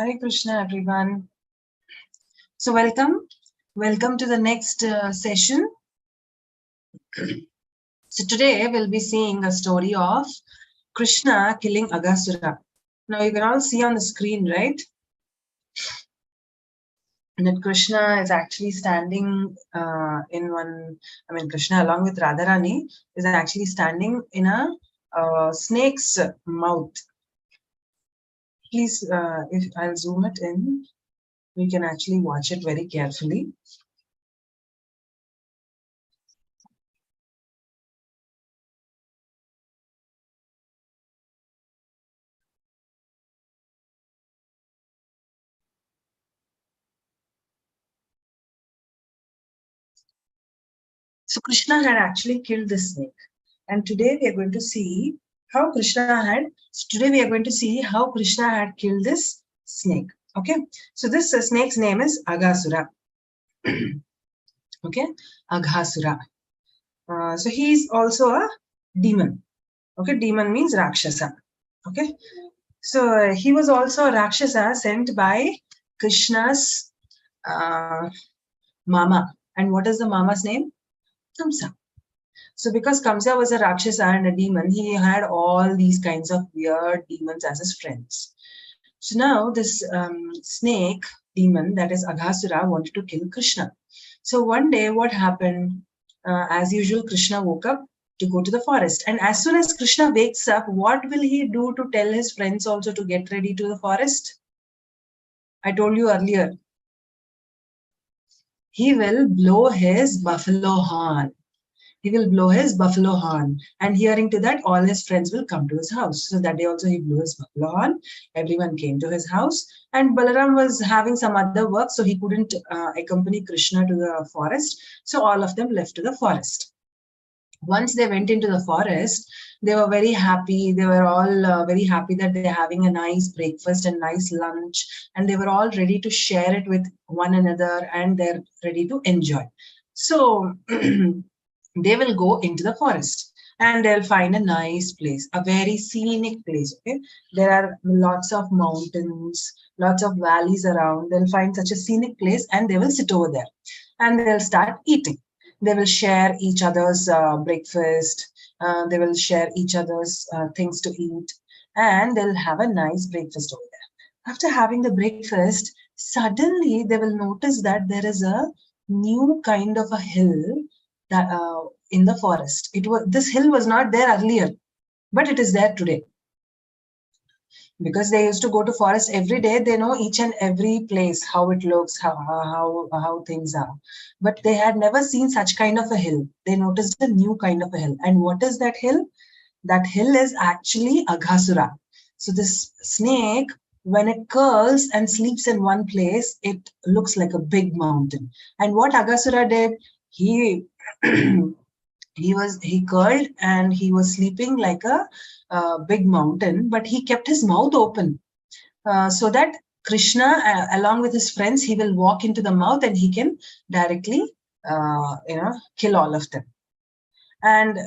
Hare Krishna, everyone. So welcome to the next session. So today we'll be seeing a story of Krishna killing Aghasura. Now you can all see on the screen, right? That Krishna is actually standing Krishna along with Radharani is actually standing in a snake's mouth. Please, if I'll zoom it in, you can actually watch it very carefully. So Krishna had actually killed the snake. And today we are going to see how Krishna had killed this snake. Okay. So this snake's name is Aghasura. Okay. Aghasura. So he is also a demon. Okay. Demon means Rakshasa. Okay. So he was also a Rakshasa sent by Krishna's mama. And what is the mama's name? Kamsa. So because Kamsa was a Rakshasa and a demon, he had all these kinds of weird demons as his friends. So now this snake demon, that is Aghasura, wanted to kill Krishna. So one day what happened? As usual, Krishna woke up to go to the forest. And as soon as Krishna wakes up, what will he do to tell his friends also to get ready to the forest? I told you earlier. He will blow his buffalo horn. He will blow his buffalo horn, and hearing to that, all his friends will come to his house. So that day also he blew his buffalo horn. Everyone came to his house, and Balaram was having some other work, so he couldn't accompany Krishna to the forest. So all of them left to the forest. Once they went into the forest, they were very happy. They were all very happy that they're having a nice breakfast and nice lunch, and they were all ready to share it with one another, and they're ready to enjoy. So they will go into the forest and they'll find a nice place, a very scenic place. Okay, there are lots of mountains, lots of valleys around. They'll find such a scenic place and they will sit over there and they'll start eating. They will share each other's breakfast. They will share each other's things to eat, and they'll have a nice breakfast over there. After having the breakfast, suddenly they will notice that there is a new kind of a hill that in the forest. This hill was not there earlier, but it is there today. Because they used to go to forest every day, they know each and every place, how it looks, how things are. But they had never seen such kind of a hill. They noticed a new kind of a hill. And what is that hill? That hill is actually Aghasura. So this snake, when it curls and sleeps in one place, it looks like a big mountain. And what Aghasura did, he curled and he was sleeping like a big mountain, but he kept his mouth open so that Krishna, along with his friends, he will walk into the mouth and he can directly, kill all of them. And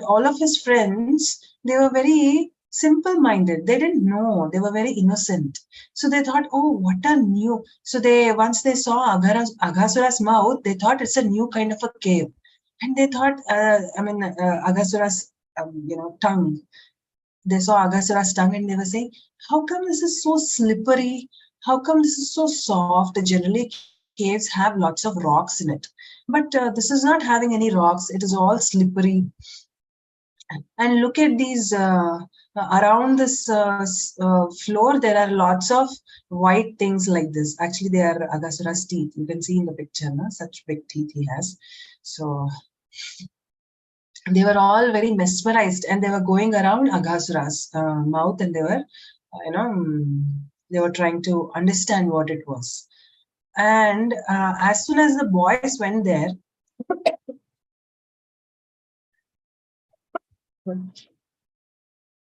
all of his friends, they were very simple-minded. They didn't know. They were very innocent. So they thought, oh, what a new. So once they saw Aghasura's mouth, they thought it's a new kind of a cave. And they thought, Aghasura's, tongue. They saw Aghasura's tongue and they were saying, how come this is so slippery? How come this is so soft? Generally, caves have lots of rocks in it. But this is not having any rocks. It is all slippery. And look at these, around this floor, there are lots of white things like this. Actually, they are Aghasura's teeth. You can see in the picture, such big teeth he has. So they were all very mesmerized and they were going around Aghasura's mouth and they were, they were trying to understand what it was. And as soon as the boys went there,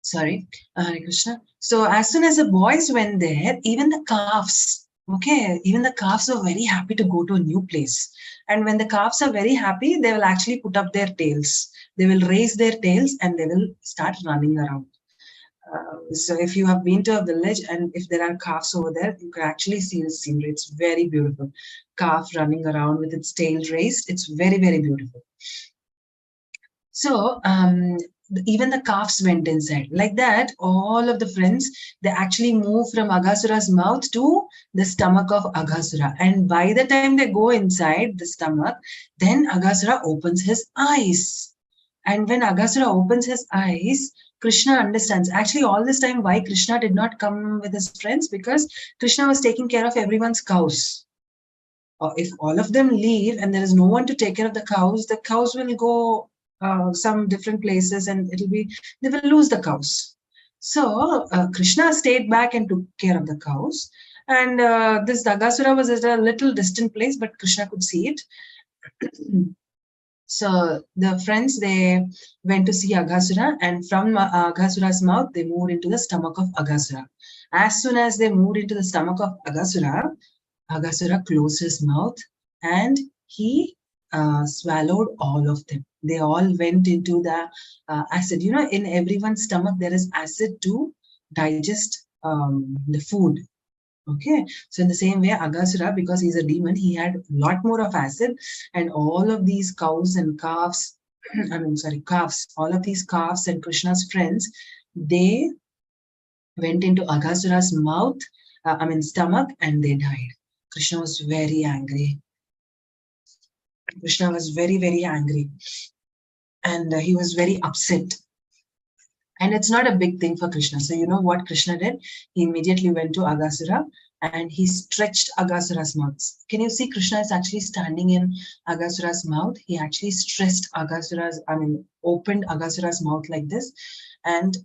sorry, Hare Krishna. So as soon as the boys went there, even the calves were very happy to go to a new place. And when the calves are very happy, they will actually put up their tails. They will raise their tails and they will start running around. So if you have been to a village and if there are calves over there, you can actually see the scenery. It's very beautiful. Calf running around with its tail raised. It's very, very beautiful. So even the calves went inside. Like that, all of the friends, they actually move from Aghasura's mouth to the stomach of Aghasura. And by the time they go inside the stomach, then Aghasura opens his eyes. And when Aghasura opens his eyes, Krishna understands. Actually, all this time, why Krishna did not come with his friends? Because Krishna was taking care of everyone's cows. If all of them leave and there is no one to take care of the cows will go some different places and they will lose the cows. So Krishna stayed back and took care of the cows. And this Aghasura was at a little distant place, but Krishna could see it. So the friends, they went to see Aghasura, and from Aghasura's mouth, they moved into the stomach of Aghasura. As soon as they moved into the stomach of Aghasura, Aghasura closed his mouth and he swallowed all of them. They all went into the acid. You know, in everyone's stomach, there is acid to digest the food. Okay, so in the same way, Aghasura, because he's a demon, he had a lot more of acid, and all of these cows and calves, calves, all of these calves and Krishna's friends, they went into Aghasura's mouth, stomach, and they died. Krishna was very angry. Krishna was very, very angry. And he was very upset. And it's not a big thing for Krishna. So you know what Krishna did? He immediately went to Aghasura and he stretched Aghasura's mouth. Can you see Krishna is actually standing in Aghasura's mouth? He actually opened Aghasura's mouth like this. And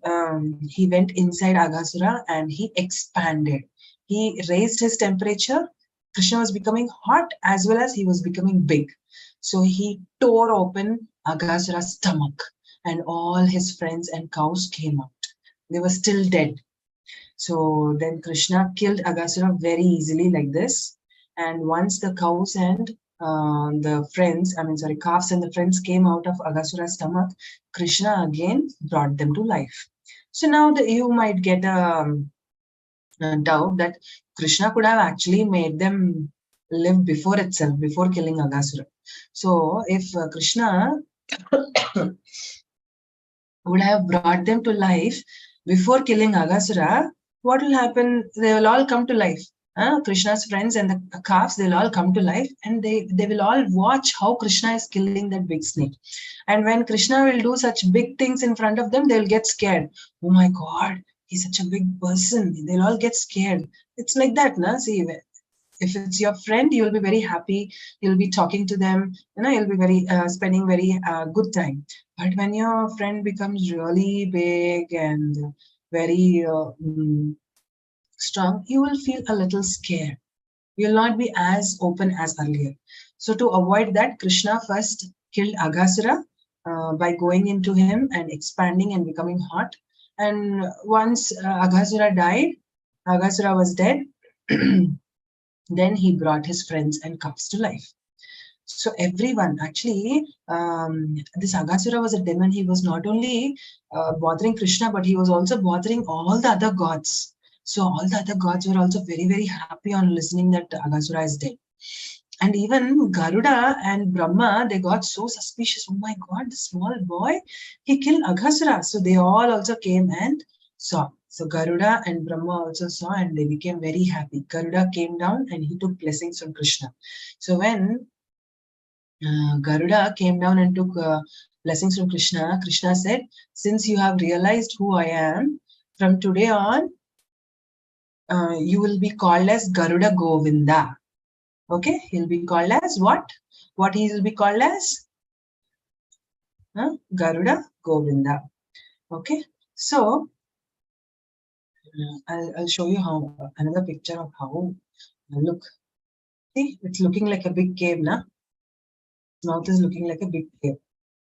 he went inside Aghasura and he expanded. He raised his temperature. Krishna was becoming hot as well as he was becoming big. So he tore open Aghasura's stomach and all his friends and cows came out. They were still dead. So then Krishna killed Aghasura very easily like this. And once the cows and the friends, calves and the friends came out of Aghasura's stomach, Krishna again brought them to life. So now you might get a doubt that Krishna could have actually made them live before itself, before killing Aghasura. So if Krishna would have brought them to life before killing Aghasura, what will happen? They will all come to life. Krishna's friends and the calves, they'll all come to life and they will all watch how Krishna is killing that big snake. And when Krishna will do such big things in front of them, they'll get scared. Oh my God, he's such a big person. They'll all get scared. It's like that, na? See, if it's your friend, you'll be very happy. You'll be talking to them. You'll be very spending very good time. But when your friend becomes really big and very strong, you will feel a little scared. You'll not be as open as earlier. So to avoid that, Krishna first killed Aghasura by going into him and expanding and becoming hot. And once Aghasura died, Aghasura was dead. Then he brought his friends and calves to life. So everyone, actually, this Aghasura was a demon. He was not only bothering Krishna, but he was also bothering all the other gods. So all the other gods were also very, very happy on listening that Aghasura is dead. And even Garuda and Brahma, they got so suspicious. Oh my God, the small boy, he killed Aghasura. So they all also came and saw. So Garuda and Brahma also saw and they became very happy. Garuda came down and he took blessings from Krishna. So when Garuda came down and took blessings from Krishna, Krishna said, since you have realized who I am, from today on, you will be called as Garuda Govinda. Okay, he'll be called as what? What he will be called as? Garuda Govinda. Okay, so I'll show you how another picture of how look. See, it's looking like a big cave, na? His mouth is looking like a big cave,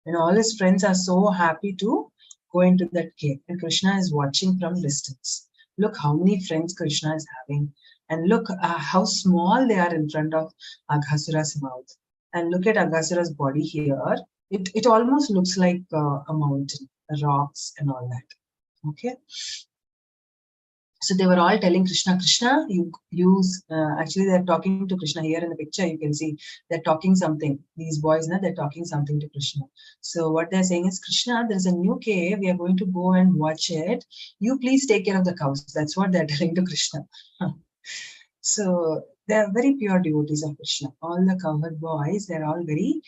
and all his friends are so happy to go into that cave. And Krishna is watching from distance. Look how many friends Krishna is having, and look how small they are in front of Aghasura's mouth. And look at Aghasura's body here. It almost looks like a mountain, rocks and all that. Okay. So they were all telling Krishna, Krishna, you use, actually they're talking to Krishna here in the picture. You can see they're talking something. These boys, they're talking something to Krishna. So what they're saying is, Krishna, there's a new cave. We are going to go and watch it. You please take care of the cows. That's what they're telling to Krishna. So they are very pure devotees of Krishna. All the cowherd boys, they're all very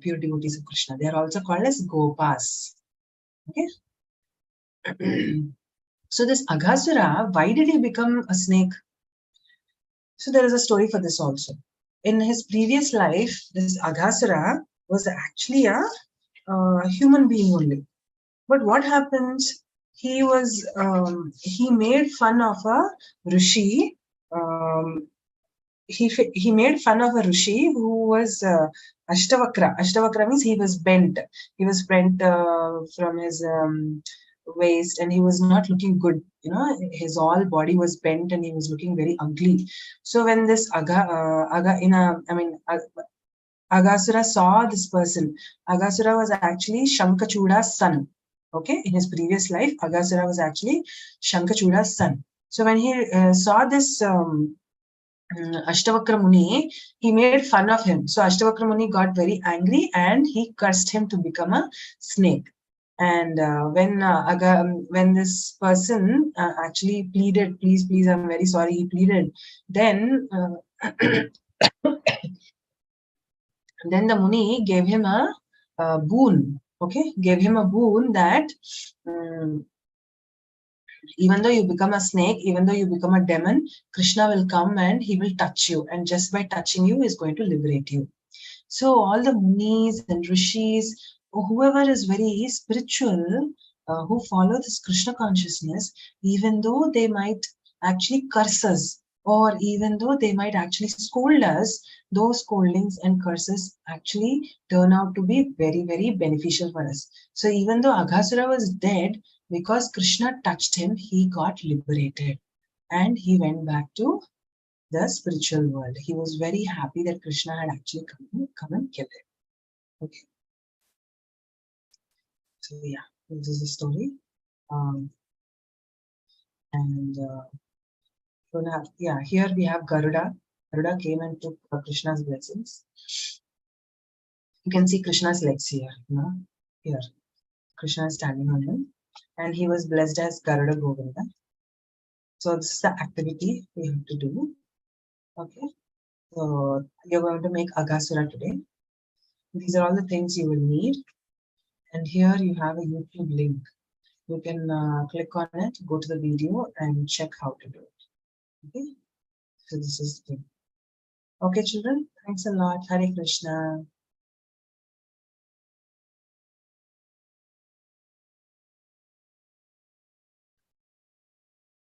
pure devotees of Krishna. They are also called as Gopas. Okay. So this Aghasura, why did he become a snake? So there is a story for this also. In his previous life, this Aghasura was actually a human being only. But what happens? He made fun of a rishi. He made fun of a rishi who was Ashtavakra. Ashtavakra means he was bent. He was bent from his waist, and he was not looking good. His whole body was bent, and he was looking very ugly. So when this Aghasura saw this person. Aghasura was actually Shankachuda's son. Okay, in his previous life, Aghasura was actually Shankachuda's son. So when he saw this Ashtavakra Muni, he made fun of him. So Ashtavakra Muni got very angry and he cursed him to become a snake. And when this person actually pleaded, please, please, I'm very sorry, he pleaded, then then the Muni gave him a boon. Okay, gave him a boon that even though you become a snake, even though you become a demon, Krishna will come and he will touch you. And just by touching you, is going to liberate you. So all the munis and rishis, whoever is very spiritual, who follow this Krishna consciousness, even though they might actually curse us, or even though they might actually scold us, those scoldings and curses actually turn out to be very, very beneficial for us. So even though Aghasura was dead, because Krishna touched him, he got liberated and he went back to the spiritual world. He was very happy that Krishna had actually come and killed him. Okay. So yeah, this is the story. Here we have Garuda. Garuda came and took Krishna's blessings. You can see Krishna's legs here. Here, Krishna is standing on him, and he was blessed as Garuda Govinda. So this is the activity we have to do. Okay. So you're going to make Aghasura today. These are all the things you will need. And here you have a YouTube link. You can click on it, go to the video and check how to do it. Okay. So this is the thing. Okay, children. Thanks a lot. Hare Krishna.